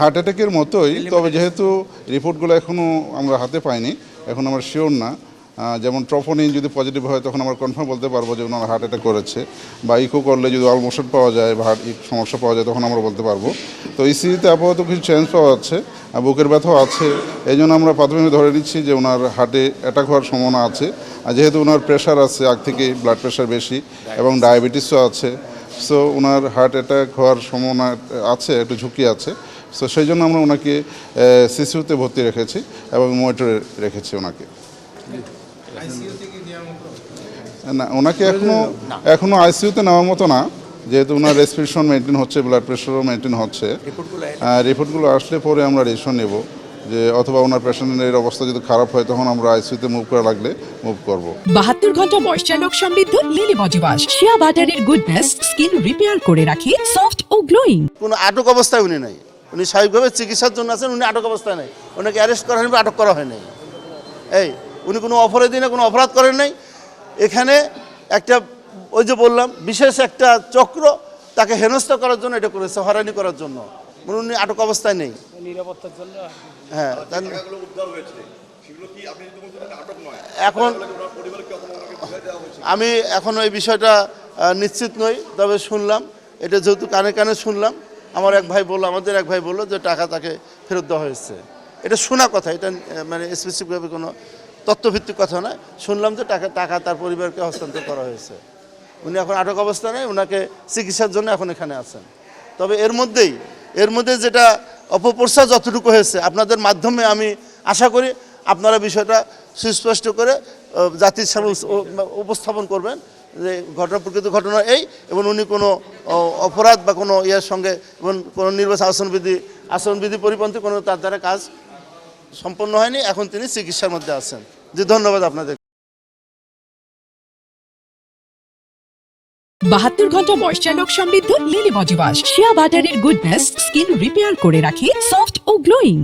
Heart অ্যাটাকের মতোই, তবে যেহেতু রিপোর্টগুলো এখনও আমরা হাতে পাইনি, এখন আমরা শিওর না। যেমন ট্রপোনিন যদি পজিটিভ হয় তখন আমরা কনফার্ম বলতে পারবো যে ওনার হার্ট অ্যাটাক করেছে, বা ইকো করলে যদি অলমোশন পাওয়া যায় বা হার্ট সমস্যা পাওয়া যায় তখন আমরা বলতে পারবো। তো ইসিজিতে আপাতত কিছু চেঞ্জ পাওয়া যাচ্ছে, বুকের ব্যথাও আছে, এই জন্য আমরা প্রাথমিক ধরে নিচ্ছি যে ওনার হার্টে অ্যাটাক হওয়ার সম্ভাবনা আছে। আর যেহেতু ওনার প্রেশার আছে আগ থেকে, ব্লাড প্রেশার বেশি এবং ডায়াবেটিসও আছে, সো ওনার হার্ট অ্যাটাক হওয়ার সম্ভাবনা আছে, একটু ঝুঁকি আছে। সো সেই জন্য আমরা ওনাকে সিসিউতে ভর্তি রেখেছি এবং মনিটরে রেখেছি ওনাকে। না, ওনাকে এখনো আইসিইউতে নেওয়ার মতো না, যেহেতু ওনার রেসপিরেশন মেনটেন হচ্ছে, ব্লাড প্রেশারও মেনটেন হচ্ছে। রিপোর্টগুলো আসলে পরে আমরা ডিসিশন নেব যে অথবা ওনার পেশেন্টের অবস্থা যদি খারাপ হয় তখন আমরা আইসিইউতে মুভ করা লাগলে মুভ করব। 72 ঘন্টা ময়েশ্চার লক সমৃদ্ধ লিলি বডি ওয়াশ শিয়া বাটারের গুডনেস স্কিন রিপেয়ার করে রাখে সফট ও গ্লোয়িং। কোনো আটক অবস্থায় উনি নাই, উনি স্বাভাবিকভাবে চিকিৎসার জন্য আছেন, উনি আটক অবস্থায় নেই, ওনাকে অ্যারেস্ট করা হয়নি বা আটক করা হয় নাই। উনি কোনো অপরাধী না, কোনো অপরাধ করেন নাই। এখানে একটা ওই যে বললাম বিশেষ একটা চক্র তাকে হেনস্থা করার জন্য এটা করেছে, হয়রানি করার জন্য। উনি আটক অবস্থায় নেই, নিরাপত্তার জন্য। হ্যাঁ। এখন আমি এখনো এই বিষয়টা নিশ্চিত নই, তবে শুনলাম এটা যেহেতু কানে কানে শুনলাম, আমাদের এক ভাই বললো যে টাকা তাকে ফেরত দেওয়া হয়েছে। এটা শোনা কথা, এটা মানে স্পেসিফিকভাবে কোনো তথ্যভিত্তিক কথা নয়। শুনলাম যে টাকা তার পরিবারকে হস্তান্তর করা হয়েছে। উনি এখন আটক অবস্থা নেই, ওনাকে চিকিৎসার জন্য এখন এখানে আছেন। তবে এর মধ্যে যেটা অপপ্রচার যতটুকু হয়েছে আপনাদের মাধ্যমে, আমি আশা করি আপনারা বিষয়টা সুস্পষ্ট করে জাতির সামনে উপস্থাপন করবেন যে প্রকৃত ঘটনা এই, এবং উনি কোনো অপরাধ বা কোনো ইয়ের সঙ্গে এবং কোনো নির্বাচন আচরণবিধি পরিপন্থী কোনো তার দ্বারা কাজ সম্পন্ন হয়নি। এখন তিনি চিকিৎসার মধ্যে আছেন। জি, ধন্যবাদ আপনাদের। 72 ঘন্টা ময়েশ্চার লক সমৃদ্ধ লিলি বডি ওয়াশ শিয়া বাটারের গুডনেস স্কিন রিপেয়ার করে রাখে সফট ও গ্লোয়িং।